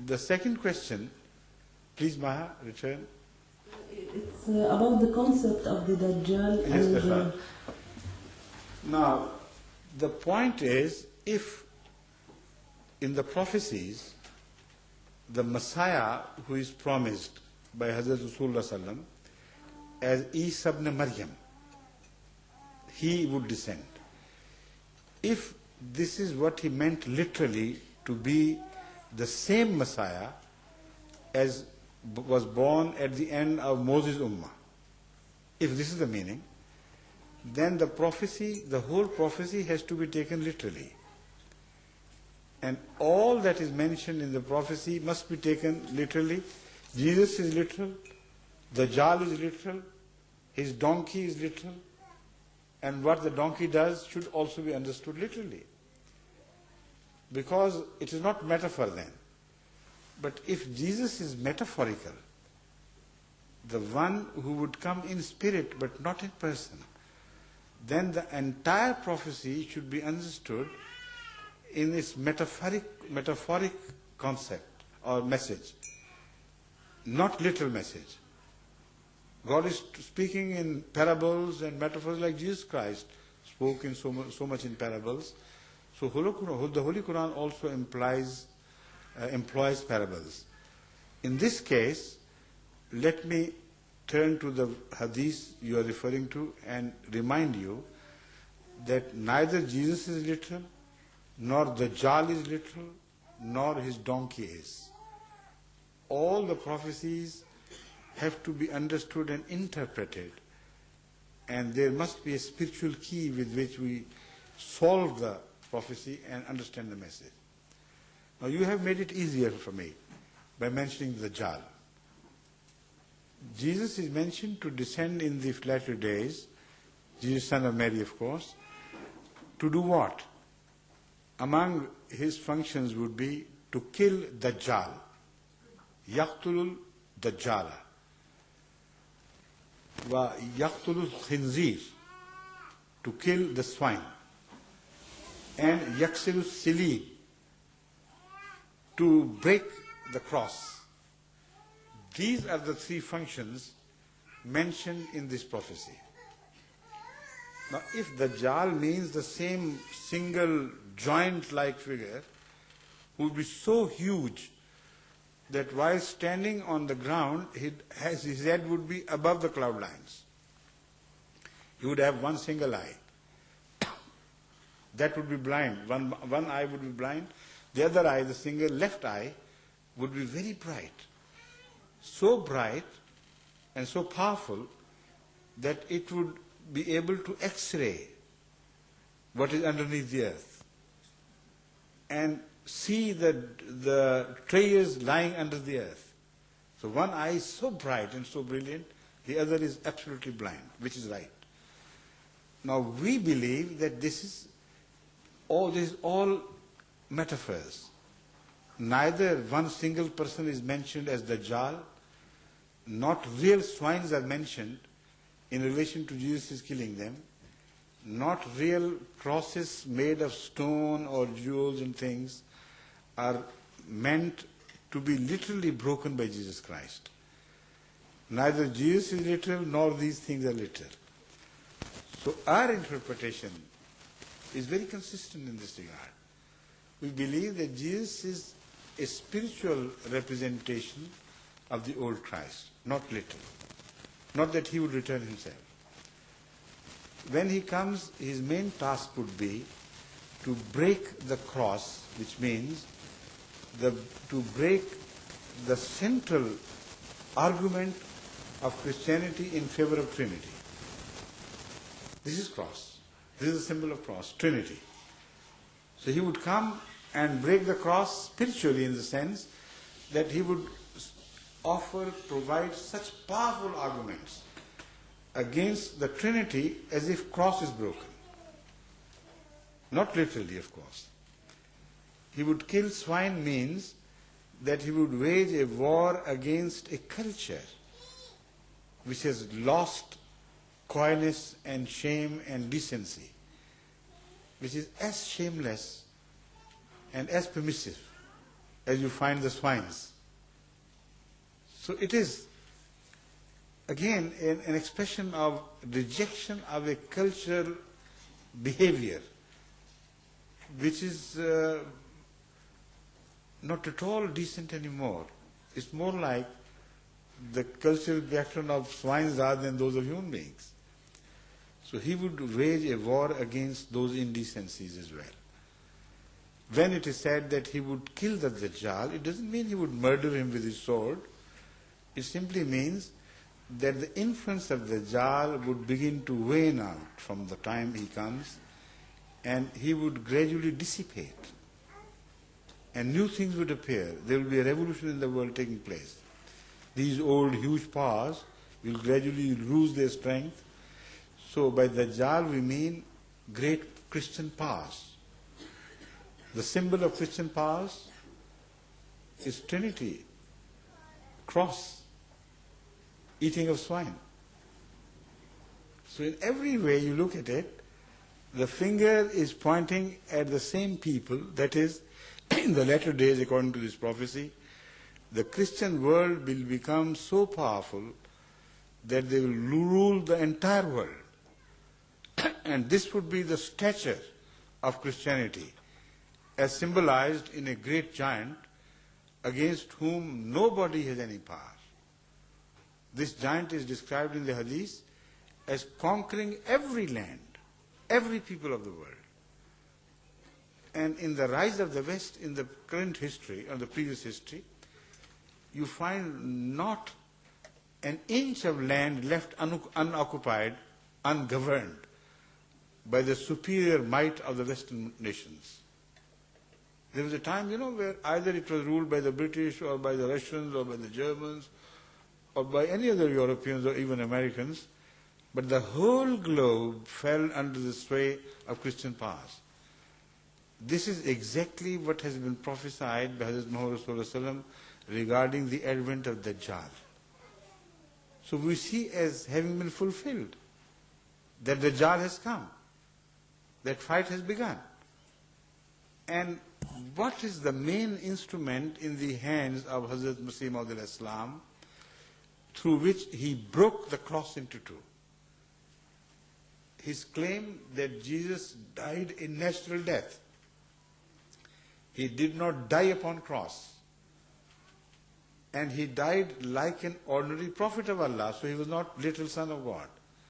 The second question, please Maha, return. It's about the concept of the Dajjal. Yes, and that's right. Now, the point is, if in the prophecies, the Messiah who is promised by Hadhrat Rasulullah Sallam as Isa ibn Maryam, he would descend. If this is what he meant literally to be the same Messiah as was born at the end of Moses' Ummah, if this is the meaning, then the prophecy, the whole prophecy has to be taken literally. And all that is mentioned in the prophecy must be taken literally. Jesus is literal, Dajjal is literal, his donkey is literal, and what the donkey does should also be understood literally. Because it is not metaphor then. But if Jesus is metaphorical, the one who would come in spirit but not in person, then the entire prophecy should be understood in its metaphoric concept or message, not literal message. God is speaking in parables and metaphors like Jesus Christ spoke in so much in parables. So the Holy Quran also employs parables. In this case, let me turn to the hadith you are referring to and remind you that neither Jesus is literal, nor Dajjal is literal, nor his donkey is. All the prophecies have to be understood and interpreted, and there must be a spiritual key with which we solve the prophecy and understand the message. Now you have made it easier for me by mentioning Dajjal. Jesus is mentioned to descend in the latter days, Jesus son of Mary of course, to do what? Among his functions would be to kill Dajjal, yaqtulul Dajjala, wa yaqtulul khinzir, to kill the swine, and yaksilus silib, to break the cross. These are the three functions mentioned in this prophecy. Now, if Dajjal means the same single joint-like figure, who would be so huge that while standing on the ground, his head would be above the cloud lines. He would have one single eye. That would be blind. One eye would be blind. The other eye, the single left eye, would be very bright. So bright and so powerful that it would be able to x-ray what is underneath the earth and see the treasures lying under the earth. So one eye is so bright and so brilliant, the other is absolutely blind, which is right. Now we believe that this is all metaphors. Neither one single person is mentioned as Dajjal, not real swines are mentioned in relation to Jesus killing them, not real crosses made of stone or jewels and things are meant to be literally broken by Jesus Christ. Neither Jesus is literal nor these things are literal. So our interpretation is very consistent in this regard. We believe that Jesus is a spiritual representation of the old Christ, not literal. Not that he would return himself. When he comes, his main task would be to break the cross, which means to break the central argument of Christianity in favor of Trinity. This is cross. This is a symbol of cross, Trinity. So he would come and break the cross spiritually in the sense that he would provide such powerful arguments against the Trinity as if cross is broken. Not literally, of course. He would kill swine means that he would wage a war against a culture which has lost coyness and shame and decency, which is as shameless and as permissive as you find the swines. So it is, again, an expression of rejection of a cultural behavior which is not at all decent anymore. It's more like the cultural reaction of swines rather than those of human beings. So he would wage a war against those indecencies as well. When it is said that he would kill the Dajjal, it doesn't mean he would murder him with his sword. It simply means that the influence of the Dajjal would begin to wane out from the time he comes, and he would gradually dissipate. And new things would appear. There will be a revolution in the world taking place. These old huge powers will gradually lose their strength. So by Dajjal we mean great Christian powers. The symbol of Christian powers is Trinity, cross, eating of swine. So in every way you look at it, the finger is pointing at the same people, that is, in the latter days, according to this prophecy, the Christian world will become so powerful that they will rule the entire world. And this would be the stature of Christianity, as symbolized in a great giant against whom nobody has any power. This giant is described in the Hadith as conquering every land, every people of the world. And in the rise of the West, in the current history, or the previous history, you find not an inch of land left unoccupied, ungoverned by the superior might of the Western nations. There was a time, where either it was ruled by the British or by the Russians or by the Germans or by any other Europeans or even Americans, but the whole globe fell under the sway of Christian powers. This is exactly what has been prophesied by Hadhrat Muhammad regarding the advent of Dajjal. So we see as having been fulfilled that Dajjal has come, that fight has begun. And what is the main instrument in the hands of Hadhrat Masih Maud al-Islam through which he broke the cross into two? His claim that Jesus died a natural death. He did not die upon cross. And he died like an ordinary prophet of Allah, so he was not little son of God.